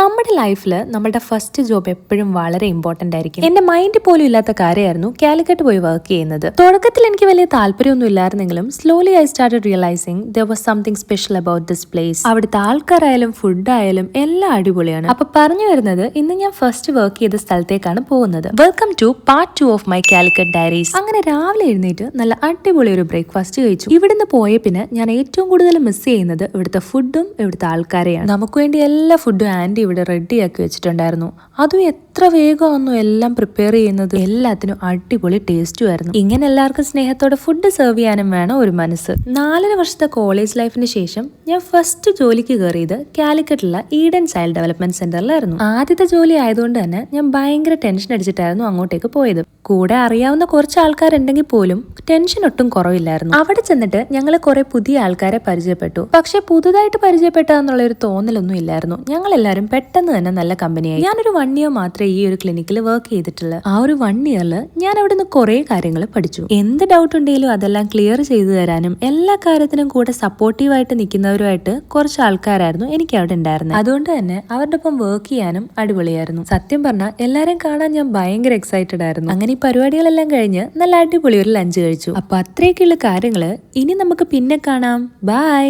നമ്മുടെ ലൈഫിൽ നമ്മുടെ ഫസ്റ്റ് ജോബ് എപ്പോഴും വളരെ ഇമ്പോർട്ടന്റ് ആയിരിക്കും. എന്റെ മൈൻഡ് പോലും ഇല്ലാത്ത കാര്യമായിരുന്നു കാലിക്കറ്റ് പോയി വർക്ക് ചെയ്യുന്നത്. തുടക്കത്തിൽ എനിക്ക് വലിയ താല്പര്യമൊന്നും ഇല്ലായിരുന്നെങ്കിലും slowly I started realising there was something special about this place. അവിടുത്തെ ആൾക്കാരായാലും ഫുഡായാലും എല്ലാം അടിപൊളിയാണ്. അപ്പൊ പറഞ്ഞു വരുന്നത്, ഇന്ന് ഞാൻ ഫസ്റ്റ് വർക്ക് ചെയ്ത സ്ഥലത്തേക്കാണ് പോകുന്നത്. Welcome to part 2 of my Calicut diaries. അങ്ങനെ രാവിലെ എഴുന്നേറ്റ് നല്ല അടിപൊളി ഒരു ബ്രേക്ക്ഫാസ്റ്റ് കഴിച്ചു. ഇവിടുന്ന് പോയ പിന്നെ ഞാൻ ഏറ്റവും കൂടുതൽ മിസ് ചെയ്യുന്നത് ഇവിടുത്തെ ഫുഡും ഇവിടുത്തെ ആൾക്കാരെയാണ്. നമുക്ക് വേണ്ടി എല്ലാ ഫുഡും ആന്റി ഇവിടെ റെഡിയാക്കി വെച്ചിട്ടുണ്ടായിരുന്നു. അതും എത്ര വേഗമൊന്നും എല്ലാം പ്രിപ്പയർ ചെയ്യുന്നത്. എല്ലാത്തിനും അടിപൊളി ടേസ്റ്റും ആയിരുന്നു. ഇങ്ങനെ എല്ലാവർക്കും സ്നേഹത്തോടെ ഫുഡ് സെർവ് ചെയ്യാനും വേണം ഒരു മനസ്സ്. 4 വർഷത്തെ കോളേജ് ലൈഫിന് ശേഷം ഞാൻ ഫസ്റ്റ് ജോലിക്ക് കയറിയത് കാലിക്കറ്റുള്ള ഈഡൻ ചൈൽഡ് ഡെവലപ്മെന്റ് സെന്ററിലായിരുന്നു. ആദ്യത്തെ ജോലി ആയതുകൊണ്ട് തന്നെ ഞാൻ ഭയങ്കര ടെൻഷൻ അടിച്ചിട്ടായിരുന്നു അങ്ങോട്ടേക്ക് പോയത്. കൂടെ അറിയാവുന്ന കുറച്ച് ആൾക്കാരുണ്ടെങ്കിൽ പോലും ടെൻഷൻ ഒട്ടും കുറവില്ലായിരുന്നു. അവിടെ ചെന്നിട്ട് ഞങ്ങൾ കുറെ പുതിയ ആൾക്കാരെ പരിചയപ്പെട്ടു. പക്ഷെ പുതുതായിട്ട് പരിചയപ്പെട്ടെന്നുള്ള ഒരു തോന്നലൊന്നും ഇല്ലായിരുന്നു. ഞങ്ങൾ എല്ലാവരും പെട്ടെന്ന് തന്നെ നല്ല കമ്പനിയായി. ഞാനൊരു 1 ഇയർ മാത്രമേ ഈ ഒരു ക്ലിനിക്കിൽ വർക്ക് ചെയ്തിട്ടുള്ളൂ. ആ ഒരു 1 ഇയറിൽ ഞാൻ അവിടെ നിന്ന് കുറെ കാര്യങ്ങൾ പഠിച്ചു. എന്ത് ഡൗട്ട് ഉണ്ടെങ്കിലും അതെല്ലാം ക്ലിയർ ചെയ്തു തരാനും എല്ലാ കാര്യത്തിനും കൂടെ സപ്പോർട്ടീവായിട്ട് നിൽക്കുന്നവരുമായിട്ട് കുറച്ച് ആൾക്കാരായിരുന്നു എനിക്ക് അവിടെ ഉണ്ടായിരുന്നത്. അതുകൊണ്ട് തന്നെ അവരുടെ ഒപ്പം വർക്ക് ചെയ്യാനും അടിപൊളിയായിരുന്നു. സത്യം പറഞ്ഞാൽ എല്ലാരെയും കാണാൻ ഞാൻ ഭയങ്കര എക്സൈറ്റഡ് ആയിരുന്നു. അങ്ങനെ ഈ പരിപാടികളെല്ലാം കഴിഞ്ഞ് നല്ല അടിപൊളി ഒരു ലഞ്ച് കഴിച്ചു. അപ്പൊ അത്രയൊക്കെയുള്ള കാര്യങ്ങള്. ഇനി നമുക്ക് പിന്നെ കാണാം. ബൈ.